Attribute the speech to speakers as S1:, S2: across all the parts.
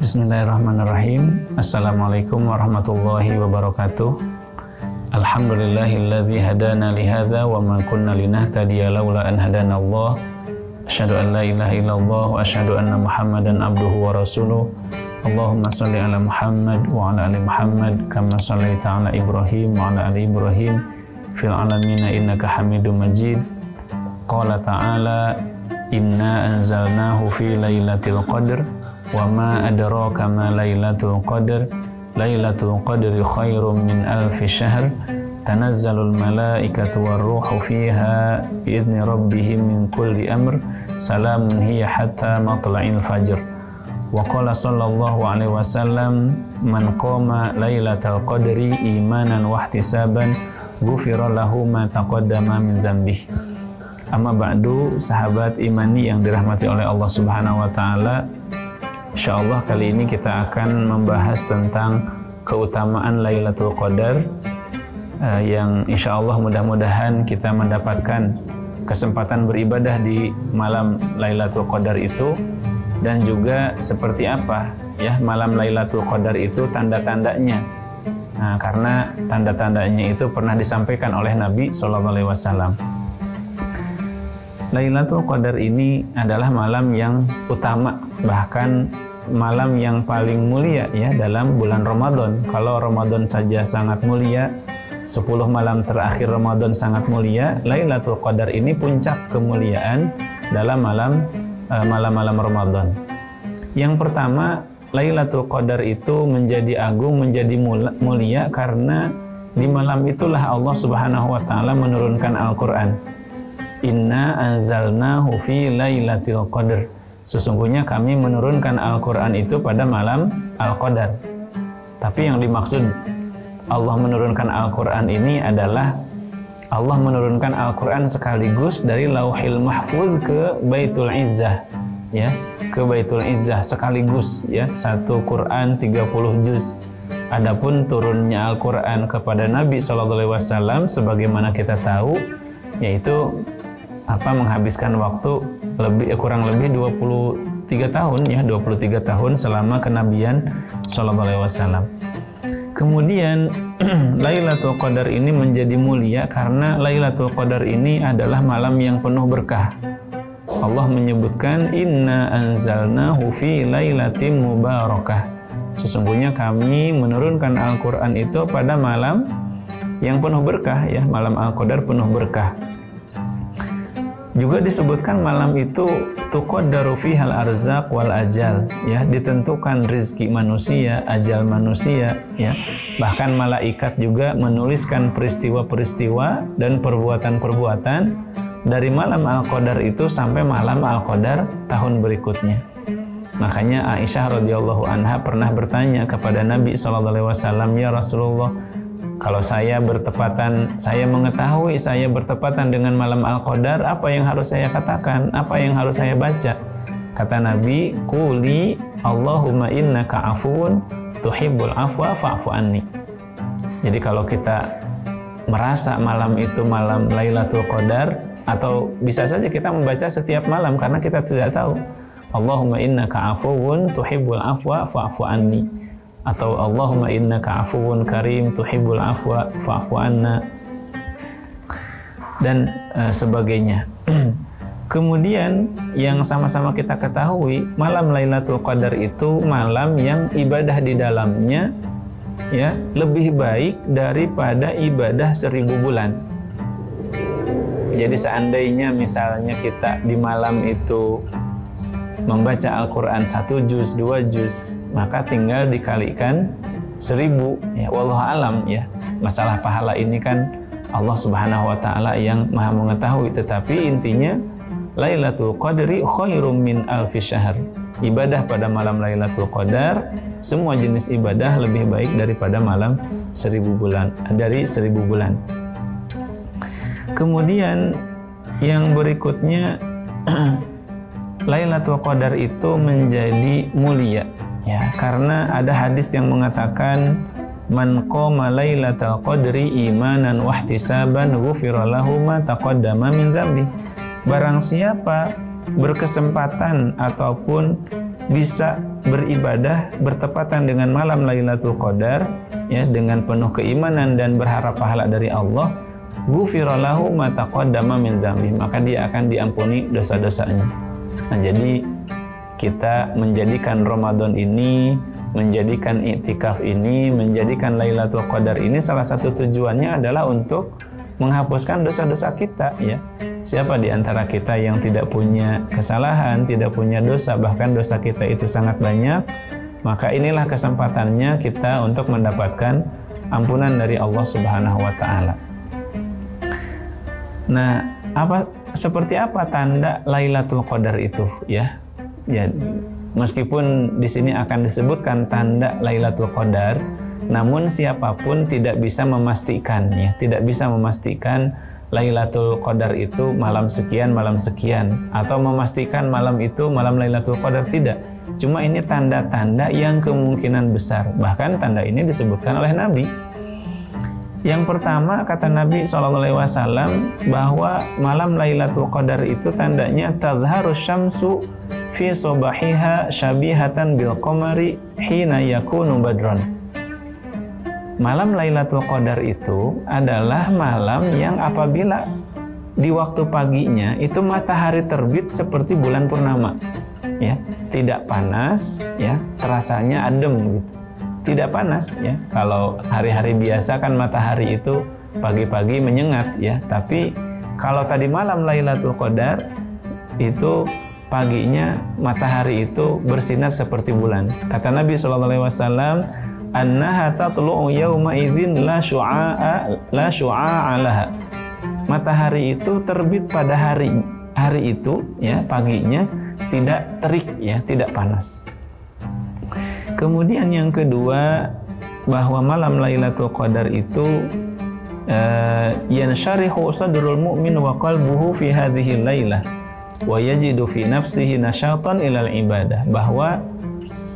S1: Bismillahirrahmanirrahim. Assalamualaikum warahmatullahi wabarakatuh. Alhamdulillahilladzi hadana lihadza wa ma kunna linahtadiya laula an hadanallah. Asyhadu an la ilaha illallah wa asyhadu anna Muhammadan abduhu wa rasuluh. Allahumma shalli ala Muhammad wa ala ali Muhammad kama shallaita ala Ibrahim wa ala ali Ibrahim fil alamin innaka Hamidum Majid. Qala ta'ala inna anzalnahu fi lailatul qadr wa ma adraka ma lailatul qadr lailatul qadri khairum min alfi syahr tanazzalul malaikatu warruhu fiha bi'izni rabbihim min kulli amr salamun hiya hatta matla'il fajr. Wa qala sallallahu alaihi wasallam man qama lailatul qadri imanan wa ihtisaban ghufira lahu ma taqaddama min dzambihi. Amma ba'du, sahabat imani yang dirahmati oleh Allah Subhanahu wa taala. Insyaallah kali ini kita akan membahas tentang keutamaan Lailatul Qadar yang insyaallah mudah-mudahan kita mendapatkan kesempatan beribadah di malam Lailatul Qadar itu, dan juga seperti apa ya malam Lailatul Qadar itu tanda-tandanya. Nah, karena tanda-tandanya itu pernah disampaikan oleh Nabi SAW. Lailatul Qadar ini adalah malam yang utama, bahkan malam yang paling mulia ya dalam bulan Ramadan. Kalau Ramadan saja sangat mulia, 10 malam terakhir Ramadan sangat mulia, Lailatul Qadar ini puncak kemuliaan dalam malam-malam Ramadan. Yang pertama, Lailatul Qadar itu menjadi agung, menjadi mulia karena di malam itulah Allah Subhanahu wa taala menurunkan Al-Qur'an. Inna anzalnahu fi lailatul qadr. Sesungguhnya kami menurunkan Al-Qur'an itu pada malam Al-Qadar. Tapi yang dimaksud Allah menurunkan Al-Qur'an ini adalah Allah menurunkan Al-Qur'an sekaligus dari Lauhil Mahfuz ke Baitul Izzah, ya, ke Baitul Izzah sekaligus ya, satu Quran 30 juz. Adapun turunnya Al-Qur'an kepada Nabi SAW sebagaimana kita tahu, yaitu menghabiskan waktu kurang lebih 23 tahun ya, 23 tahun selama kenabian sallallahu alaihi wasallam. Kemudian Lailatul Qadar ini menjadi mulia karena Lailatul Qadar ini adalah malam yang penuh berkah. Allah menyebutkan inna anzalnahu fi lailatin mubarakah. Sesungguhnya kami menurunkan Al-Qur'an itu pada malam yang penuh berkah ya, malam Al-Qadar penuh berkah. Juga disebutkan malam itu tuqaddaru fihal arzaq wal ajal ya, ditentukan rizki manusia, ajal manusia ya. Bahkan malaikat juga menuliskan peristiwa-peristiwa dan perbuatan-perbuatan dari malam Al-Qadar itu sampai malam Al-Qadar tahun berikutnya. Makanya Aisyah radhiyallahu anha pernah bertanya kepada Nabi SAW, ya Rasulullah, kalau saya mengetahui saya bertepatan dengan malam Al-Qadar, apa yang harus saya katakan? Apa yang harus saya baca? Kata Nabi, quli Allahumma innaka afuwun tuhibbul afwa fa'fu anni. Jadi kalau kita merasa malam itu malam Lailatul Qadar, atau bisa saja kita membaca setiap malam karena kita tidak tahu. Allahumma innaka afuwun tuhibbul afwa fa'fu anni. Atau Allahumma innaka afuwun karim tuhibbul afwa fa'fu anna, dan sebagainya. Kemudian yang sama-sama kita ketahui, malam Lailatul Qadar itu malam yang ibadah di dalamnya ya lebih baik daripada ibadah 1000 bulan. Jadi seandainya misalnya kita di malam itu membaca Al-Quran 1 juz, 2 juz, maka tinggal dikalikan 1000 ya, wallahu alam ya. Masalah pahala ini kan Allah Subhanahu wa taala yang Maha mengetahui, tetapi intinya Lailatul Qadri khairum min alfi syahr. Ibadah pada malam Lailatul Qadar, semua jenis ibadah lebih baik daripada malam 1000 bulan, dari 1000 bulan. Kemudian yang berikutnya Lailatul Qadar itu menjadi mulia ya, karena ada hadis yang mengatakan man qama lailatal qadri imanan wa ihtisaban ghufira lahu ma taqaddama min dzambi. Barang siapa berkesempatan ataupun bisa beribadah bertepatan dengan malam Lailatul Qadar, ya, dengan penuh keimanan dan berharap pahala dari Allah, ghufira lahu ma taqaddama min dzambi, maka dia akan diampuni dosa-dosanya. Nah, jadi kita menjadikan Ramadan ini, menjadikan i'tikaf ini, menjadikan Lailatul Qadar ini, salah satu tujuannya adalah untuk menghapuskan dosa-dosa kita, ya. Siapa di antara kita yang tidak punya kesalahan, tidak punya dosa, bahkan dosa kita itu sangat banyak, maka inilah kesempatannya kita untuk mendapatkan ampunan dari Allah Subhanahu wa Ta'ala. Nah, seperti apa tanda Lailatul Qadar itu, ya? Ya, meskipun di sini akan disebutkan tanda Lailatul Qadar, namun siapapun tidak bisa memastikan, ya, tidak bisa memastikan Lailatul Qadar itu malam sekian, atau memastikan malam itu malam Lailatul Qadar, tidak. Cuma ini tanda-tanda yang kemungkinan besar. Bahkan tanda ini disebutkan oleh Nabi. Yang pertama, kata Nabi SAW, bahwa malam Lailatul Qadar itu tandanya tadhharu syamsu fi sobahiha syabihatan bil qamari hina yakunu badron. Malam Lailatul Qadar itu adalah malam yang apabila di waktu paginya itu matahari terbit seperti bulan purnama, ya, tidak panas, ya, terasanya adem gitu, tidak panas, ya. Kalau hari-hari biasa kan matahari itu pagi-pagi menyengat, ya, tapi kalau tadi malam Lailatul Qadar itu paginya matahari itu bersinar seperti bulan. Kata Nabi SAW, annaha tatlu'u yawma idzin la syu'a'a laha. Matahari itu terbit pada hari itu, ya, paginya tidak terik, ya, tidak panas. Kemudian yang kedua, bahwa malam Lailatul Qadar itu yansharihu sadrul mu'min wa qalbuhu fi hadhihi lailah wa yajidu fi nafsihi nasyatan ilal ibadah, bahwa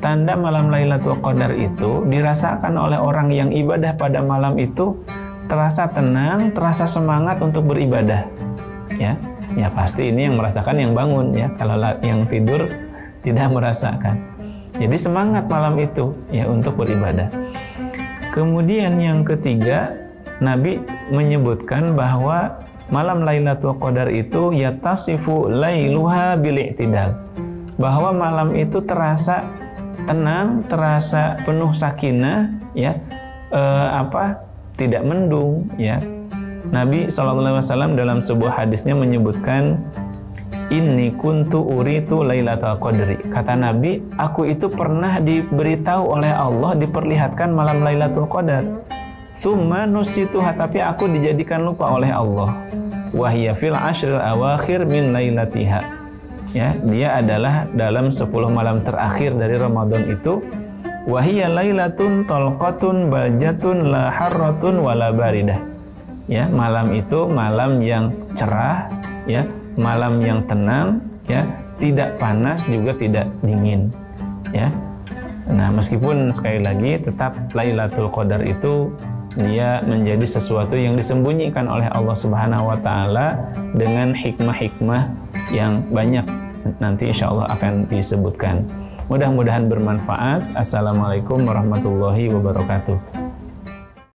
S1: tanda malam Lailatul Qadar itu dirasakan oleh orang yang ibadah pada malam itu, terasa tenang, terasa semangat untuk beribadah, ya. Ya pasti ini yang merasakan yang bangun, ya. Kalau yang tidur tidak merasakan. Jadi semangat malam itu, ya, untuk beribadah. Kemudian yang ketiga, Nabi menyebutkan bahwa malam Lailatul Qadar itu yatasifu lailuha bil i'tidal, bahwa malam itu terasa tenang, terasa penuh sakinah, ya, tidak mendung, ya. Nabi SAW dalam sebuah hadisnya menyebutkan, inni kuntu uritu lailatul qadri. Kata Nabi, aku itu pernah diberitahu oleh Allah, diperlihatkan malam Lailatul Qadar. Summa nusituha, tapi aku dijadikan lupa oleh Allah. Wahya fil ashril awakhir min lailatiha. Ya, dia adalah dalam 10 malam terakhir dari Ramadan itu. Wahiyya lailatun talqatun baljatun la harratun wala baridah. Ya, malam itu malam yang cerah, ya, malam yang tenang, ya, tidak panas juga tidak dingin, ya. Nah, meskipun sekali lagi tetap Lailatul Qadar itu dia menjadi sesuatu yang disembunyikan oleh Allah Subhanahu wa Ta'ala dengan hikmah-hikmah yang banyak, nanti insya Allah akan disebutkan. Mudah-mudahan bermanfaat. Assalamualaikum warahmatullahi wabarakatuh.